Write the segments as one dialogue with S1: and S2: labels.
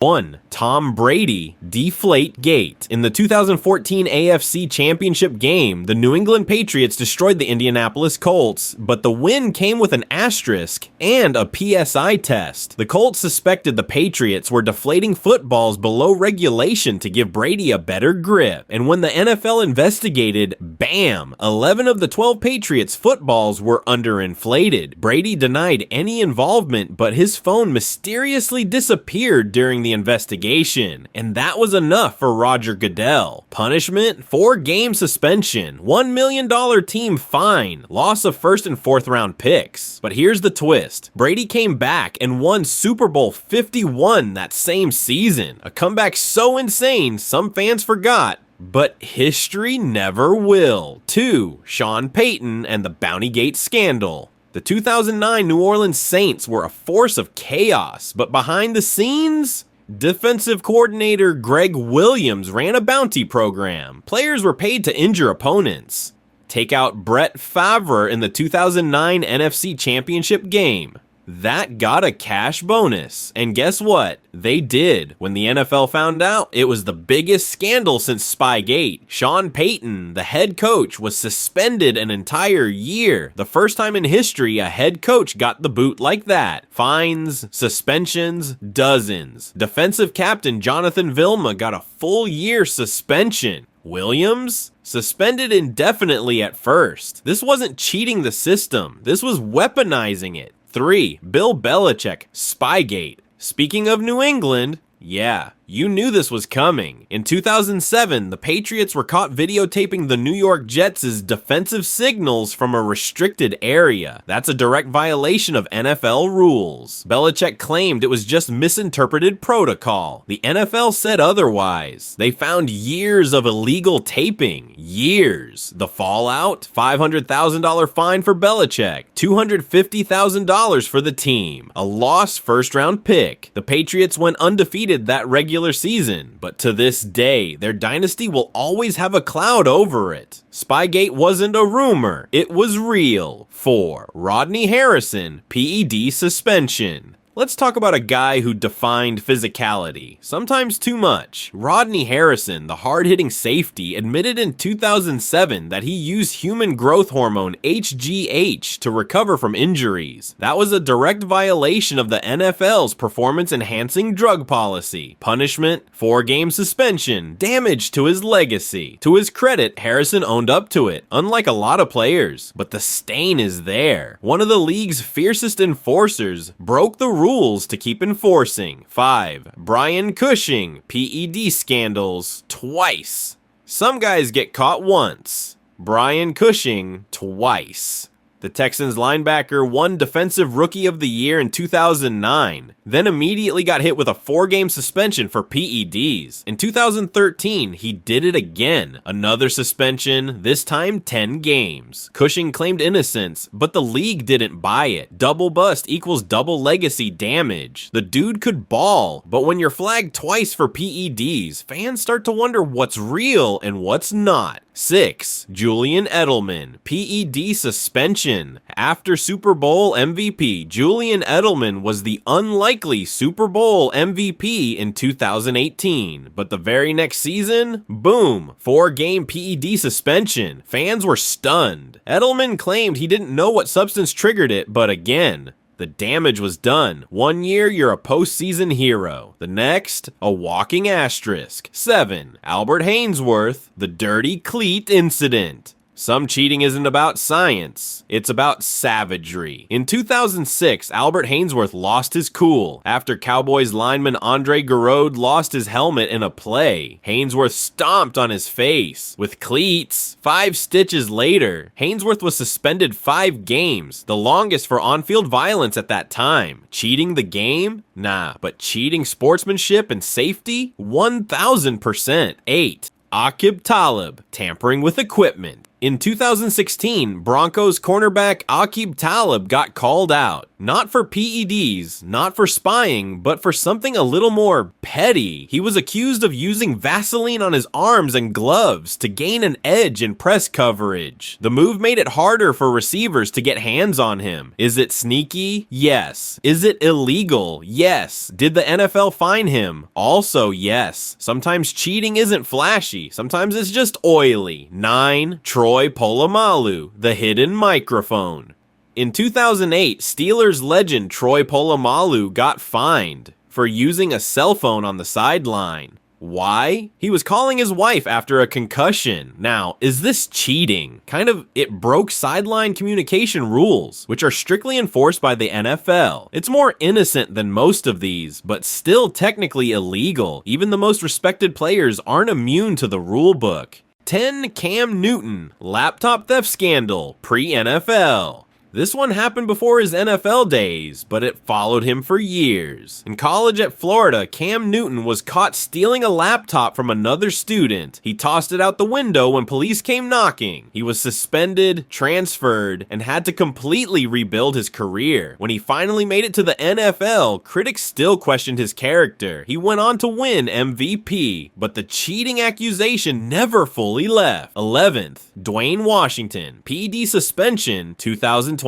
S1: 1. Tom Brady, Deflategate. In the 2014 AFC Championship game, the New England Patriots destroyed the Indianapolis Colts, but the win came with an asterisk and a PSI test. The Colts suspected the Patriots were deflating footballs below regulation to give Brady a better grip, and when the NFL investigated, bam! 11 of the 12 Patriots footballs were underinflated. Brady denied any involvement, but his phone mysteriously disappeared during the investigation, and that was enough for Roger Goodell. Punishment: 4-game suspension, $1 million team fine, loss of first and fourth round picks. But here's the twist: Brady came back and won Super Bowl 51 that same season. A comeback so insane, some fans forgot, but history never will. 2. Sean Payton and the Bountygate scandal. The 2009 New Orleans Saints were a force of chaos, but behind the scenes, defensive coordinator Greg Williams ran a bounty program. Players were paid to injure opponents. Take out Brett Favre in the 2009 NFC Championship game. That got a cash bonus. And guess what? They did. When the NFL found out, it was the biggest scandal since Spygate. Sean Payton, the head coach, was suspended an entire year. The first time in history a head coach got the boot like that. Fines, suspensions, dozens. Defensive captain Jonathan Vilma got a full year suspension. Williams? Suspended indefinitely at first. This wasn't cheating the system. This was weaponizing it. 3. Bill Belichick, Spygate. Speaking of New England, yeah, you knew this was coming. In 2007, the Patriots were caught videotaping the New York Jets' defensive signals from a restricted area. That's a direct violation of NFL rules. Belichick claimed it was just misinterpreted protocol. The NFL said otherwise. They found years of illegal taping. Years. The fallout? $500,000 fine for Belichick. $250,000 for the team. A lost first-round pick. The Patriots went undefeated that regular season, but to this day, their dynasty will always have a cloud over it. Spygate wasn't a rumor, it was real. 4. Rodney Harrison, PED suspension. Let's talk about a guy who defined physicality, sometimes too much. Rodney Harrison, the hard-hitting safety, admitted in 2007 that he used human growth hormone HGH to recover from injuries. That was a direct violation of the NFL's performance-enhancing drug policy. Punishment: 4-game suspension, damage to his legacy. To his credit, Harrison owned up to it, unlike a lot of players, but the stain is there. One of the league's fiercest enforcers broke the rules to keep enforcing. 5. Brian Cushing, PED scandals, twice. Some guys get caught once. Brian Cushing, twice. The Texans linebacker won Defensive Rookie of the Year in 2009, then immediately got hit with a 4-game suspension for PEDs. In 2013, he did it again. Another suspension, this time 10 games. Cushing claimed innocence, but the league didn't buy it. Double bust equals double legacy damage. The dude could ball, but when you're flagged twice for PEDs, fans start to wonder what's real and what's not. 6. Julian Edelman, PED suspension. After Super Bowl MVP, Julian Edelman was the unlikely Super Bowl MVP in 2018. But the very next season, boom, 4-game PED suspension. Fans were stunned. Edelman claimed he didn't know what substance triggered it, but again, the damage was done. 1 year, you're a postseason hero. The next, a walking asterisk. 7. Albert Haynesworth, the dirty cleat incident. Some cheating isn't about science, it's about savagery. In 2006, Albert Haynesworth lost his cool after Cowboys lineman Andre Garrod lost his helmet in a play. Haynesworth stomped on his face with cleats. 5 stitches later, Haynesworth was suspended 5 games, the longest for on-field violence at that time. Cheating the game? Nah, but cheating sportsmanship and safety? 1000%. 8. Aqib Talib, tampering with equipment. In 2016, Broncos cornerback Aqib Talib got called out. Not for PEDs, not for spying, but for something a little more petty. He was accused of using Vaseline on his arms and gloves to gain an edge in press coverage. The move made it harder for receivers to get hands on him. Is it sneaky? Yes. Is it illegal? Yes. Did the NFL fine him? Also yes. Sometimes cheating isn't flashy. Sometimes it's just oily. 9. Troy Polamalu, the hidden microphone. In 2008, Steelers legend Troy Polamalu got fined for using a cell phone on the sideline. Why? He was calling his wife after a concussion. Now, is this cheating? It broke sideline communication rules, which are strictly enforced by the NFL. It's more innocent than most of these, but still technically illegal. Even the most respected players aren't immune to the rule book. 10. Cam Newton, laptop theft scandal, pre-NFL. This one happened before his NFL days, but it followed him for years. In college at Florida, Cam Newton was caught stealing a laptop from another student. He tossed it out the window when police came knocking. He was suspended, transferred, and had to completely rebuild his career. When he finally made it to the NFL, critics still questioned his character. He went on to win MVP, but the cheating accusation never fully left. 11th, Dwayne Washington, PD suspension, 2023.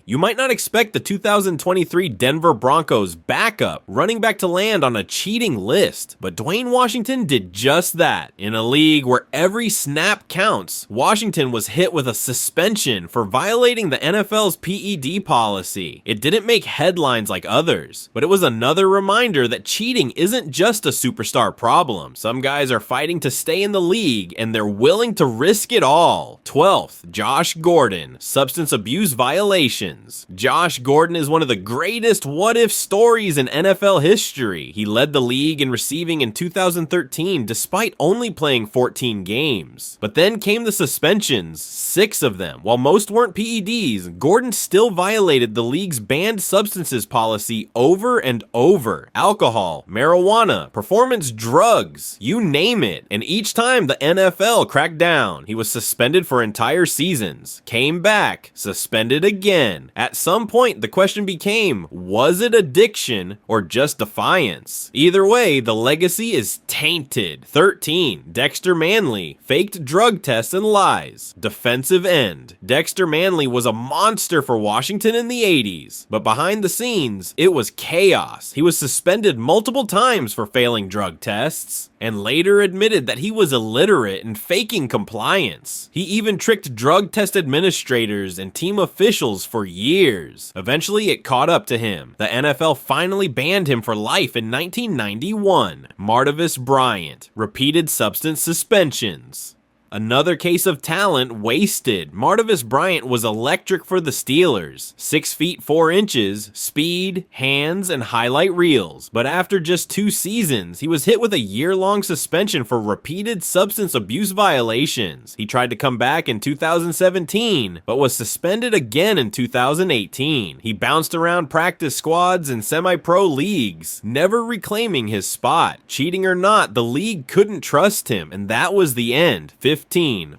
S1: You might not expect the 2023 Denver Broncos backup running back to land on a cheating list, but Dwayne Washington did just that. In a league where every snap counts, Washington was hit with a suspension for violating the NFL's PED policy. It didn't make headlines like others, but it was another reminder that cheating isn't just a superstar problem. Some guys are fighting to stay in the league, and they're willing to risk it all. 12th, Josh Gordon, substance abuse violations. Josh Gordon is one of the greatest what-if stories in NFL history. He led the league in receiving in 2013 despite only playing 14 games. But then came the suspensions, 6 of them. While most weren't PEDs, Gordon still violated the league's banned substances policy over and over. Alcohol, marijuana, performance drugs, you name it. And each time the NFL cracked down, he was suspended for entire seasons, came back, suspended again. At some point, the question became, was it addiction or just defiance? Either way, the legacy is tainted. 13. Dexter Manley, faked drug tests and lies. Defensive end. Dexter Manley was a monster for Washington in the 80s, but behind the scenes, it was chaos. He was suspended multiple times for failing drug tests, and later admitted that he was illiterate and faking compliance. He even tricked drug test administrators and team officials for years. Eventually, it caught up to him. The NFL finally banned him for life in 1991. Martavis Bryant, repeated substance suspensions. Another case of talent wasted. Martavis Bryant was electric for the Steelers. 6 feet 4 inches, speed, hands, and highlight reels. But after just 2 seasons, he was hit with a year-long suspension for repeated substance abuse violations. He tried to come back in 2017, but was suspended again in 2018. He bounced around practice squads and semi-pro leagues, never reclaiming his spot. Cheating or not, the league couldn't trust him, and that was the end. 15.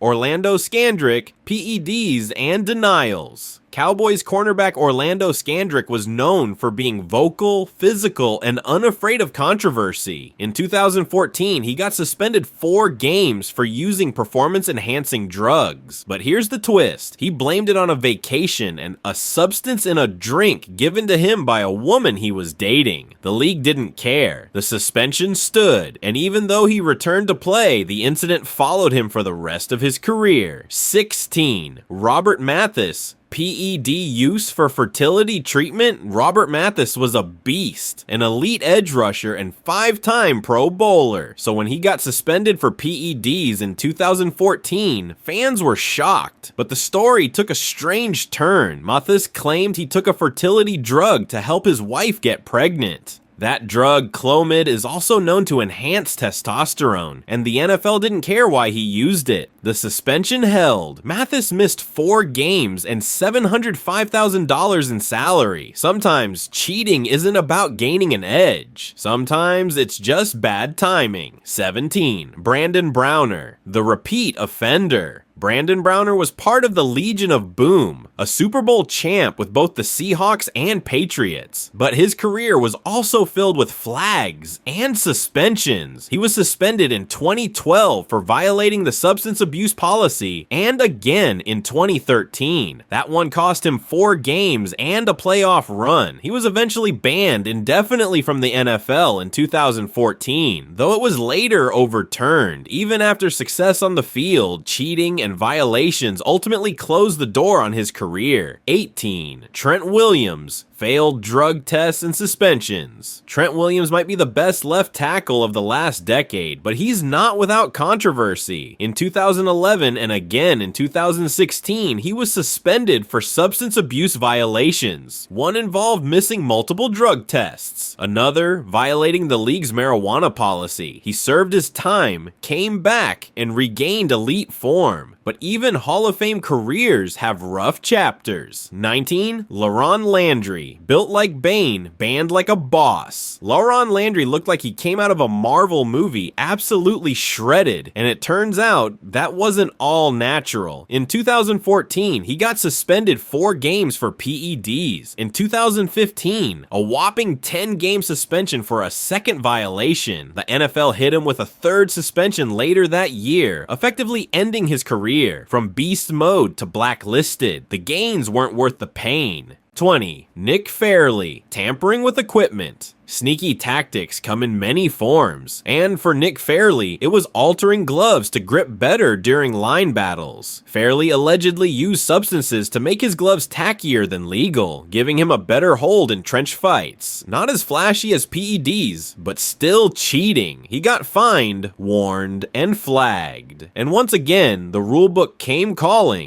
S1: Orlando Scandrick, PEDs and denials. Cowboys cornerback Orlando Scandrick was known for being vocal, physical, and unafraid of controversy. In 2014, he got suspended 4 games for using performance-enhancing drugs. But here's the twist. He blamed it on a vacation and a substance in a drink given to him by a woman he was dating. The league didn't care. The suspension stood, and even though he returned to play, the incident followed him for the rest of his career. 16. Robert Mathis, PED use for fertility treatment. Robert Mathis was a beast, an elite edge rusher and 5-time Pro Bowler. So when he got suspended for PEDs in 2014, fans were shocked. But the story took a strange turn. Mathis claimed he took a fertility drug to help his wife get pregnant. That drug, Clomid, is also known to enhance testosterone, and the NFL didn't care why he used it. The suspension held. Mathis missed 4 games and $705,000 in salary. Sometimes cheating isn't about gaining an edge. Sometimes it's just bad timing. 17. Brandon Browner, the repeat offender. Brandon Browner was part of the Legion of Boom, a Super Bowl champ with both the Seahawks and Patriots. But his career was also filled with flags and suspensions. He was suspended in 2012 for violating the substance abuse policy, and again in 2013. That one cost him 4 games and a playoff run. He was eventually banned indefinitely from the NFL in 2014, though it was later overturned. Even after success on the field, cheating and violations ultimately closed the door on his career. 18. Trent Williams. Failed drug tests and suspensions. Trent Williams might be the best left tackle of the last decade, but he's not without controversy. In 2011 and again in 2016, he was suspended for substance abuse violations. One involved missing multiple drug tests. Another, violating the league's marijuana policy. He served his time, came back, and regained elite form. But even Hall of Fame careers have rough chapters. 19. LaRon Landry. Built like Bane, banned like a boss. LaRon Landry looked like he came out of a Marvel movie, absolutely shredded, and it turns out that wasn't all natural. In 2014, he got suspended 4 games for PEDs. In 2015, a whopping 10-game suspension for a second violation. The NFL hit him with a 3rd suspension later that year, effectively ending his career. From beast mode to blacklisted, the gains weren't worth the pain. 20. Nick Fairley. Tampering with equipment. Sneaky tactics come in many forms, and for Nick Fairley, it was altering gloves to grip better during line battles. Fairley allegedly used substances to make his gloves tackier than legal, giving him a better hold in trench fights. Not as flashy as PEDs, but still cheating. He got fined, warned, and flagged. And once again, the rulebook came calling.